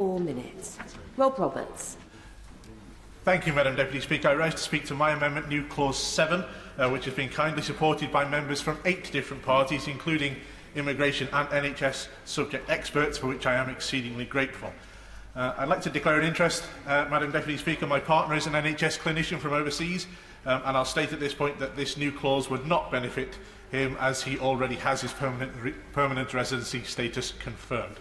4 minutes. Rob Roberts. Thank you, Madam Deputy Speaker. I rise to speak to my amendment, New Clause 7, which has been kindly supported by members from 8 different parties, including immigration and NHS subject experts, for which I am exceedingly grateful. I'd like to declare an interest, Madam Deputy Speaker. My partner is an NHS clinician from overseas, and I'll state at this point that this new clause would not benefit him, as he already has his permanent residency status confirmed.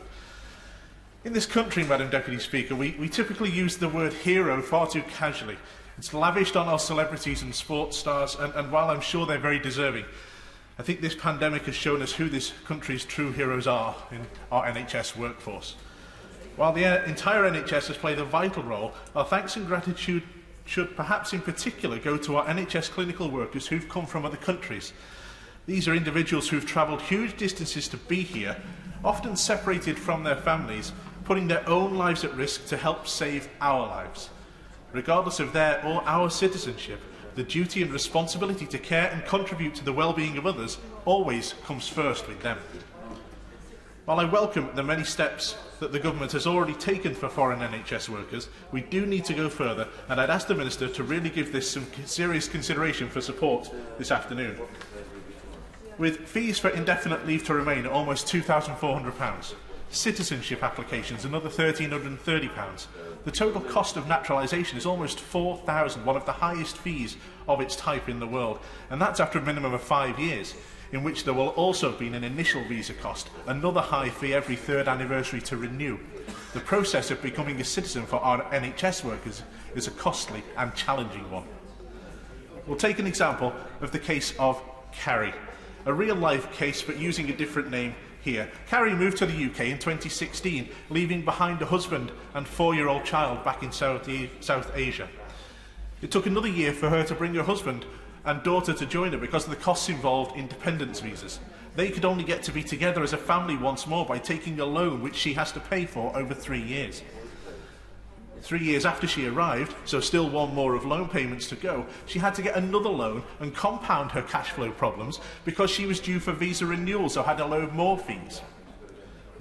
In this country, Madam Deputy Speaker, we typically use the word hero far too casually. It's lavished on our celebrities and sports stars, and while I'm sure they're very deserving, I think this pandemic has shown us who this country's true heroes are in our NHS workforce. While the entire NHS has played a vital role, our thanks and gratitude should perhaps in particular go to our NHS clinical workers who've come from other countries. These are individuals who've travelled huge distances to be here, often separated from their families, putting their own lives at risk to help save our lives. Regardless of their or our citizenship, the duty and responsibility to care and contribute to the well-being of others always comes first with them. While I welcome the many steps that the government has already taken for foreign NHS workers, we do need to go further, and I'd ask the Minister to really give this some serious consideration for support this afternoon. With fees for indefinite leave to remain at almost £2,400, citizenship applications another £1,330, the total cost of naturalisation is almost £4,000, one of the highest fees of its type in the world, and that's after a minimum of 5 years, in which there will also be an initial visa cost, another high fee every 3rd anniversary to renew. The process of becoming a citizen for our NHS workers is a costly and challenging one. We'll take an example of the case of Carrie, a real-life case but using a different name here. Carrie moved to the UK in 2016, leaving behind a husband and 4-year-old child back in South Asia. It took another year for her to bring her husband and daughter to join her because of the costs involved in dependence visas. They could only get to be together as a family once more by taking a loan which she has to pay for over 3 years. 3 years after she arrived, so still one more of loan payments to go, she had to get another loan and compound her cash flow problems because she was due for visa renewal, so had a load more fees.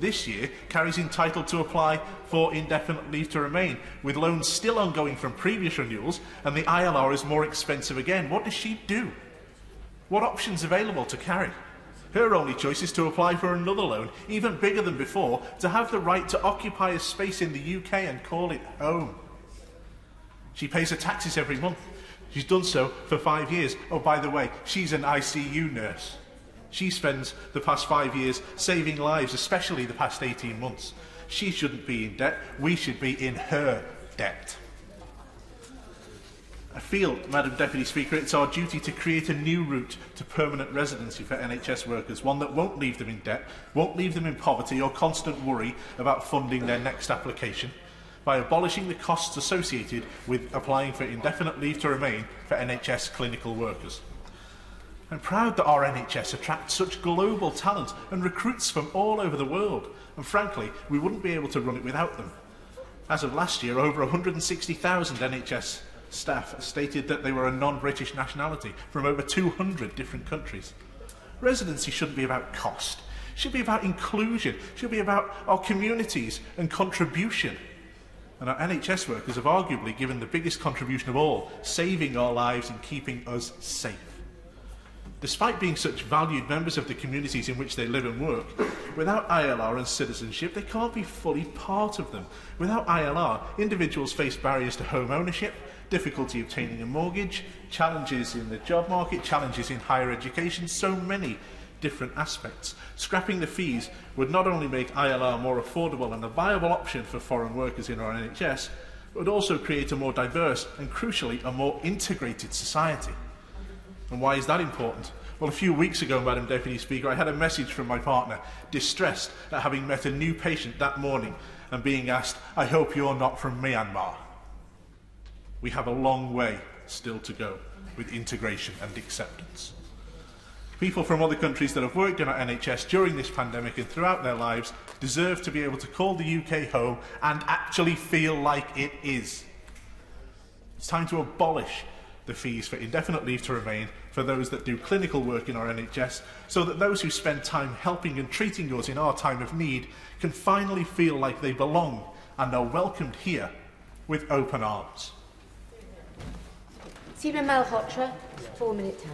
This year, Carrie's entitled to apply for indefinite leave to remain, with loans still ongoing from previous renewals, and the ILR is more expensive again. What does she do? What options available to Carrie? Her only choice is to apply for another loan, even bigger than before, to have the right to occupy a space in the UK and call it home. She pays her taxes every month. She's done so for 5 years. Oh, by the way, she's an ICU nurse. She spends the past 5 years saving lives, especially the past 18 months. She shouldn't be in debt. We should be in her debt. I feel, Madam Deputy Speaker, it's our duty to create a new route to permanent residency for NHS workers, one that won't leave them in debt, won't leave them in poverty or constant worry about funding their next application, by abolishing the costs associated with applying for indefinite leave to remain for NHS clinical workers. I'm proud that our NHS attracts such global talent and recruits from all over the world, and frankly, we wouldn't be able to run it without them. As of last year, over 160,000 NHS staff stated that they were a non-British nationality from over 200 different countries. Residency shouldn't be about cost. It should be about inclusion. It should be about our communities and contribution. And our NHS workers have arguably given the biggest contribution of all, saving our lives and keeping us safe. Despite being such valued members of the communities in which they live and work, without ILR and citizenship, they can't be fully part of them. Without ILR, individuals face barriers to home ownership, difficulty obtaining a mortgage, challenges in the job market, challenges in higher education, so many different aspects. Scrapping the fees would not only make ILR more affordable and a viable option for foreign workers in our NHS, but would also create a more diverse and, crucially, a more integrated society. And why is that important? Well, a few weeks ago, Madam Deputy Speaker, I had a message from my partner, distressed at having met a new patient that morning and being asked, "I hope you're not from Myanmar." We have a long way still to go with integration and acceptance. People from other countries that have worked in our NHS during this pandemic and throughout their lives deserve to be able to call the UK home and actually feel like it is. It's time to abolish the fees for indefinite leave to remain for those that do clinical work in our NHS, so that those who spend time helping and treating us in our time of need can finally feel like they belong and are welcomed here with open arms. Stephen Malhotra, 4 minute time.